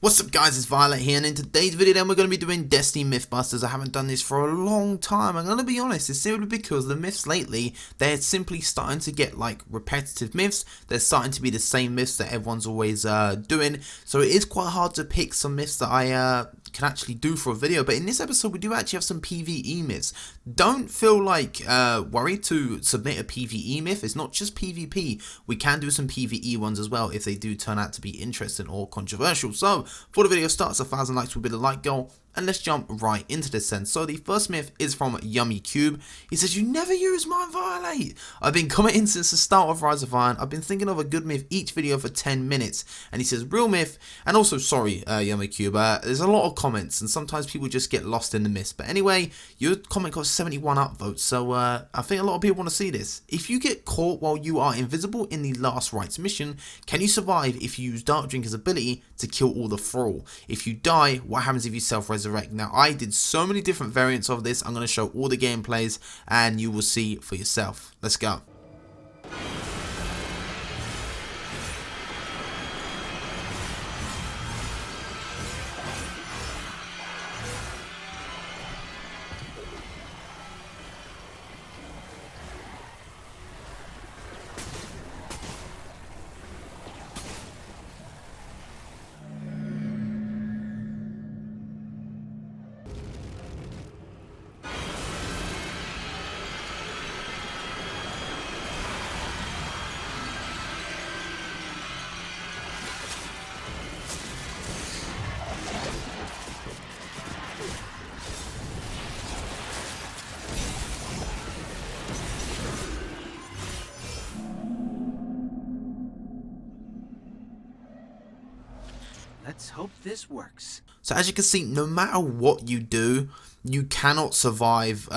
What's up guys, it's Violet here, and in today's video then we're going to be doing Destiny Mythbusters. I haven't done this for a long time. I'm going to be honest, it's simply because the myths lately, they're simply starting to get like repetitive myths. They're starting to be the same myths that everyone's always doing. So it is quite hard to pick some myths that I can actually do for a video. But in this episode we do actually have some PvE myths. Don't feel like worried to submit a PvE myth. It's not just PvP. We can do some PvE ones as well if they do turn out to be interesting or controversial. So before the video starts, 1,000 likes will be the like goal, and let's jump right into this then. So the first myth is from Yummy Cube. He says, "You never use my Violate. I've been commenting since the start of Rise of Iron. I've been thinking of a good myth each video for 10 minutes. And he says, real myth, and also sorry Yummy Cube, there's a lot of comments and sometimes people just get lost in the myths. But anyway, your comment got 71 upvotes, so I think a lot of people want to see this. If you get caught while you are invisible in the Last Rites mission, can you survive if you use Dark Drinker's ability to kill all the thrall? If you die, what happens if you self-resurrect?" Now I did so many different variants of this. I'm going to show all the gameplays and you will see for yourself. Let's go. Let's hope this works. So as you can see, no matter what you do, you cannot survive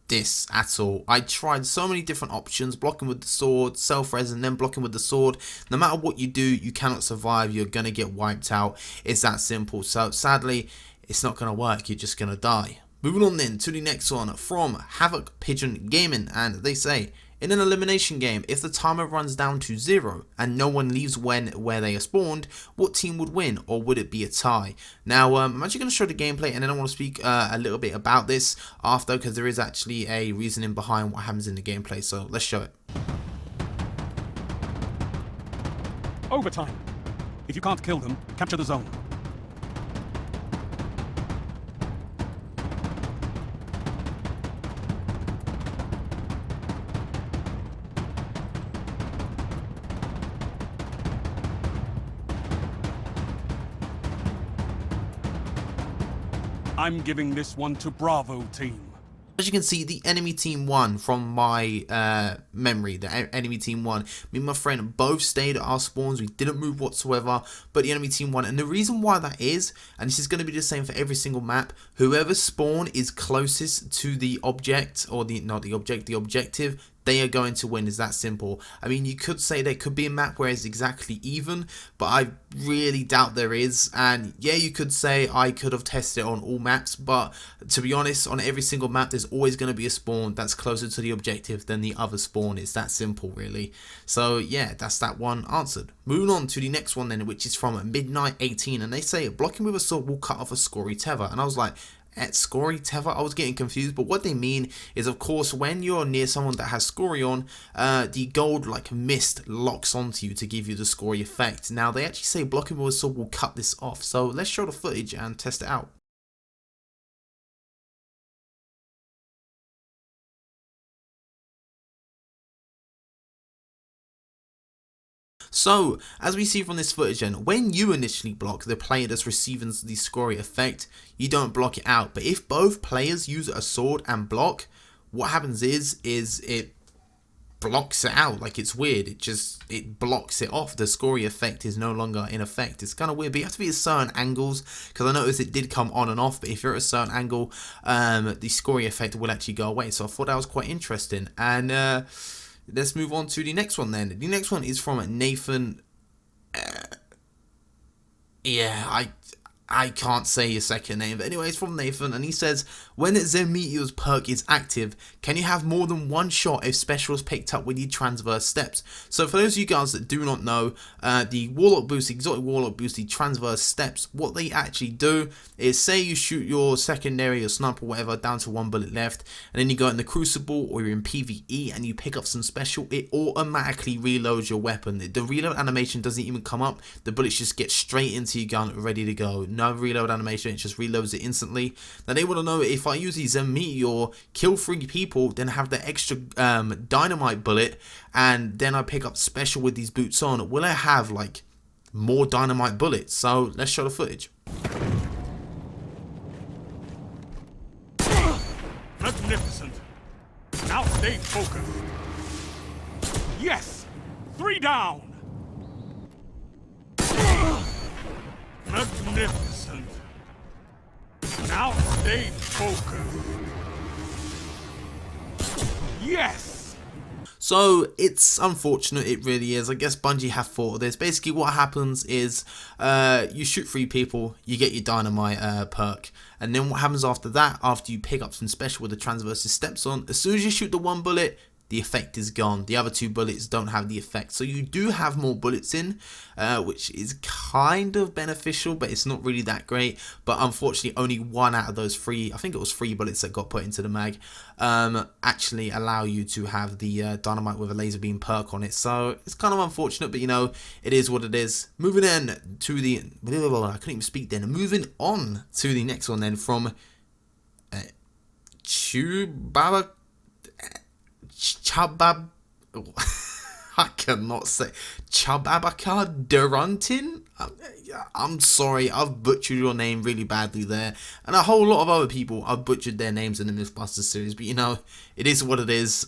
this at all. I tried so many different options, blocking with the sword, self-res, and then blocking with the sword. No matter what you do, you cannot survive. You're going to get wiped out. It's that simple. So sadly, it's not going to work. You're just going to die. Moving on then to the next one from Havoc Pigeon Gaming, and they say, in an elimination game, if the timer runs down to 0 and no one leaves where they are spawned, what team would win, or would it be a tie? Now, I'm actually going to show the gameplay, and then I want to speak a little bit about this after, because there is actually a reasoning behind what happens in the gameplay. So let's show it. Overtime. If you can't kill them, capture the zone. I'm giving this one to Bravo team. As you can see, the enemy team won from my memory. The enemy team won. Me and my friend both stayed at our spawns. We didn't move whatsoever, but the enemy team won. And the reason why that is, and this is going to be the same for every single map, whoever spawn is closest to the object, or the objective, they are going to win. Is that simple. I mean, you could say there could be a map where it's exactly even, but I really doubt there is. And yeah, you could say I could have tested it on all maps, but to be honest, on every single map there's always going to be a spawn that's closer to the objective than the other spawn. It's that simple, really. So yeah, that's that one answered. Moving on to the next one then, which is from Midnight 18, and they say blocking with a sword will cut off a scory tether. And I was like, at scory tether? I was getting confused, but what they mean is, of course, when you're near someone that has scory on, the gold like mist locks onto you to give you the scory effect. Now they actually say blocking with a sword will cut this off, so let's show the footage and test it out. So, as we see from this footage then, when you initially block the player that's receiving the scory effect, you don't block it out. But if both players use a sword and block, what happens is it blocks it out. Like, it's weird. It blocks it off. The scory effect is no longer in effect. It's kind of weird, but you have to be at certain angles, because I noticed it did come on and off, but if you're at a certain angle, the scory effect will actually go away. So I thought that was quite interesting. And let's move on to the next one then. The next one is from Nathan. Yeah, I can't say his second name, but anyway, it's from Nathan, and he says, when Zen Meteor's perk is active, can you have more than one shot if special is picked up with your Transverse Steps? So for those of you guys that do not know, the Warlock boost, Exotic Warlock boost, the Transverse Steps, what they actually do is, say you shoot your secondary or sniper or whatever down to 1 bullet left, and then you go in the Crucible or you're in PvE and you pick up some special, it automatically reloads your weapon. The reload animation doesn't even come up, the bullets just get straight into your gun ready to go. No reload animation, it just reloads it instantly. Now they want to know, if I use these Meteor, kill 3 people, then have the extra dynamite bullet, and then I pick up special with these boots on, will I have like more dynamite bullets? So let's show the footage. Magnificent. Now stay focused. Yes! 3 down! Magnificent. Now stay focused. Yes! So it's unfortunate, it really is. I guess Bungie have thought of this. Basically what happens is you shoot 3 people, you get your dynamite perk, and then what happens after that, after you pick up some special with the Transverse Steps on, as soon as you shoot the 1 bullet, the effect is gone. The other 2 bullets don't have the effect, so you do have more bullets in, which is kind of beneficial, but it's not really that great. But unfortunately only 1 out of those 3, I think it was 3 bullets that got put into the mag, actually allow you to have the dynamite with a laser beam perk on it. So it's kind of unfortunate, but you know, it is what it is. Moving in to the, I couldn't even speak then. Moving on to the next one then, from Chabab, I cannot say, Chababaka Durantin. I'm sorry, I've butchered your name really badly there, and a whole lot of other people I've butchered their names in the MythBusters series, but you know, it is what it is.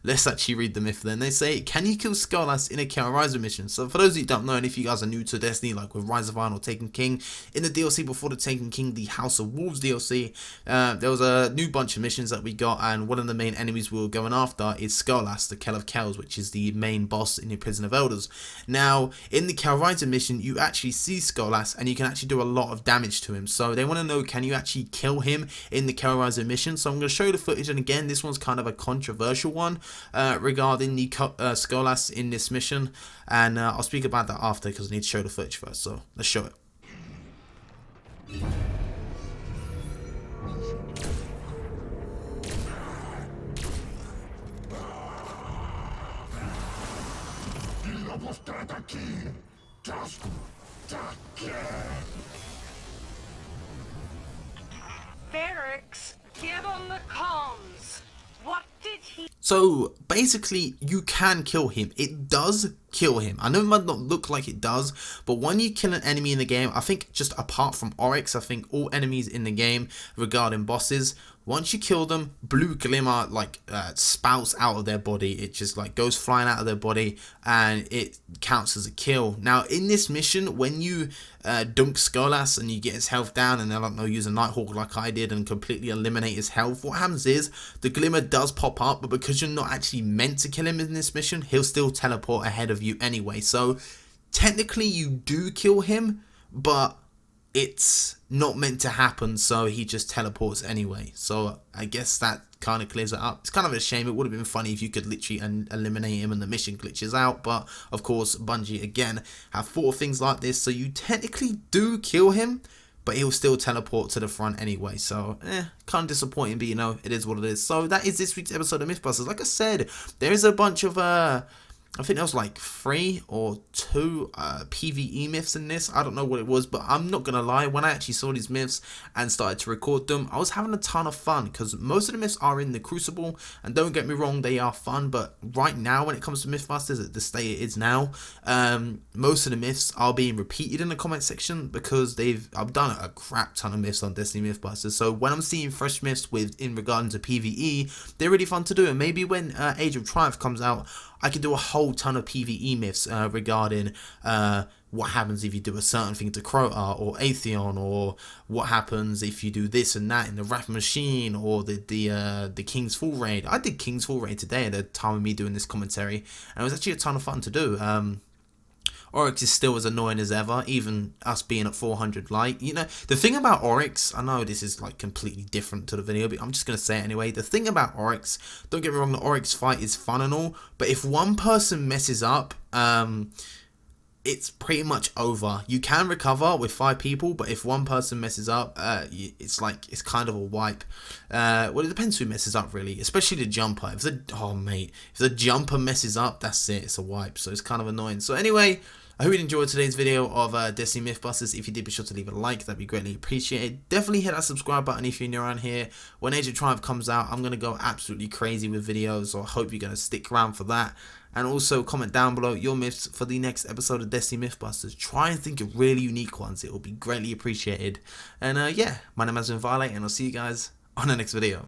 Let's actually read the myth then. They say, can you kill SKOLAS in a Chaos Riser mission? So for those who don't know, and if you guys are new to Destiny, like with Rise of Iron or Taken King, in the DLC before the Taken King, the House of Wolves DLC, there was a new bunch of missions that we got, and one of the main enemies we were going after is SKOLAS, the Kell of Kells, which is the main boss in the Prison of Elders. Now, in the Chaos Riser mission, you actually see SKOLAS, and you can actually do a lot of damage to him. So they want to know, can you actually kill him in the Chaos Riser mission? So I'm going to show you the footage, and again, this one's kind of a controversial one regarding the SKOLAS in this mission, and I'll speak about that after because I need to show the footage first. So let's show it. Barracks, get on the comms. What did he... So basically you can kill him. It does kill him. I know it might not look like it does, but when you kill an enemy in the game, I think just apart from Oryx, I think all enemies in the game regarding bosses, once you kill them, blue glimmer like spouts out of their body. It just like goes flying out of their body, and it counts as a kill. Now in this mission, when you dunk SKOLAS and you get his health down, and I don't know, use a Nighthawk like I did and completely eliminate his health, what happens is the glimmer does pop up, but because you're not actually meant to kill him in this mission, he'll still teleport ahead of you anyway. So technically you do kill him, but it's not meant to happen, so he just teleports anyway. So I guess that kind of clears it up. It's kind of a shame. It would have been funny if you could literally eliminate him and the mission glitches out, but of course Bungie again have thought of things like this, so you technically do kill him, but he'll still teleport to the front anyway. So kind of disappointing, but you know, it is what it is. So that is this week's episode of MythBusters. Like I said, there is a bunch of I think there was like 3 or 2 PvE myths in this. I don't know what it was, but I'm not going to lie. When I actually saw these myths and started to record them, I was having a ton of fun because most of the myths are in the Crucible. And don't get me wrong, they are fun. But right now, when it comes to MythBusters, at the state it is now, most of the myths are being repeated in the comment section because I've done a crap ton of myths on Destiny MythBusters. So when I'm seeing fresh myths in regard to PvE, they're really fun to do. And maybe when Age of Triumph comes out, I could do a whole ton of PvE myths regarding what happens if you do a certain thing to Crota or Atheon, or what happens if you do this and that in the Wrath Machine, or the King's Fall Raid. I did King's Fall Raid today at the time of me doing this commentary, and it was actually a ton of fun to do. Oryx is still as annoying as ever, even us being at 400 light. You know, the thing about Oryx, I know this is like completely different to the video, but I'm just going to say it anyway. The thing about Oryx, don't get me wrong, the Oryx fight is fun and all, but if one person messes up, it's pretty much over. You can recover with 5 people, but if one person messes up, it's like, it's kind of a wipe. Well, it depends who messes up, really, especially the jumper. If the jumper messes up, that's it, it's a wipe, so it's kind of annoying. So anyway, I hope you enjoyed today's video of Destiny Mythbusters. If you did, be sure to leave a like, that'd be greatly appreciated. Definitely hit that subscribe button if you're new around here. When Age of Triumph comes out, I'm going to go absolutely crazy with videos, so I hope you're going to stick around for that. And also comment down below your myths for the next episode of Destiny Mythbusters. Try and think of really unique ones, it will be greatly appreciated. And yeah, my name has been Violate, and I'll see you guys on the next video.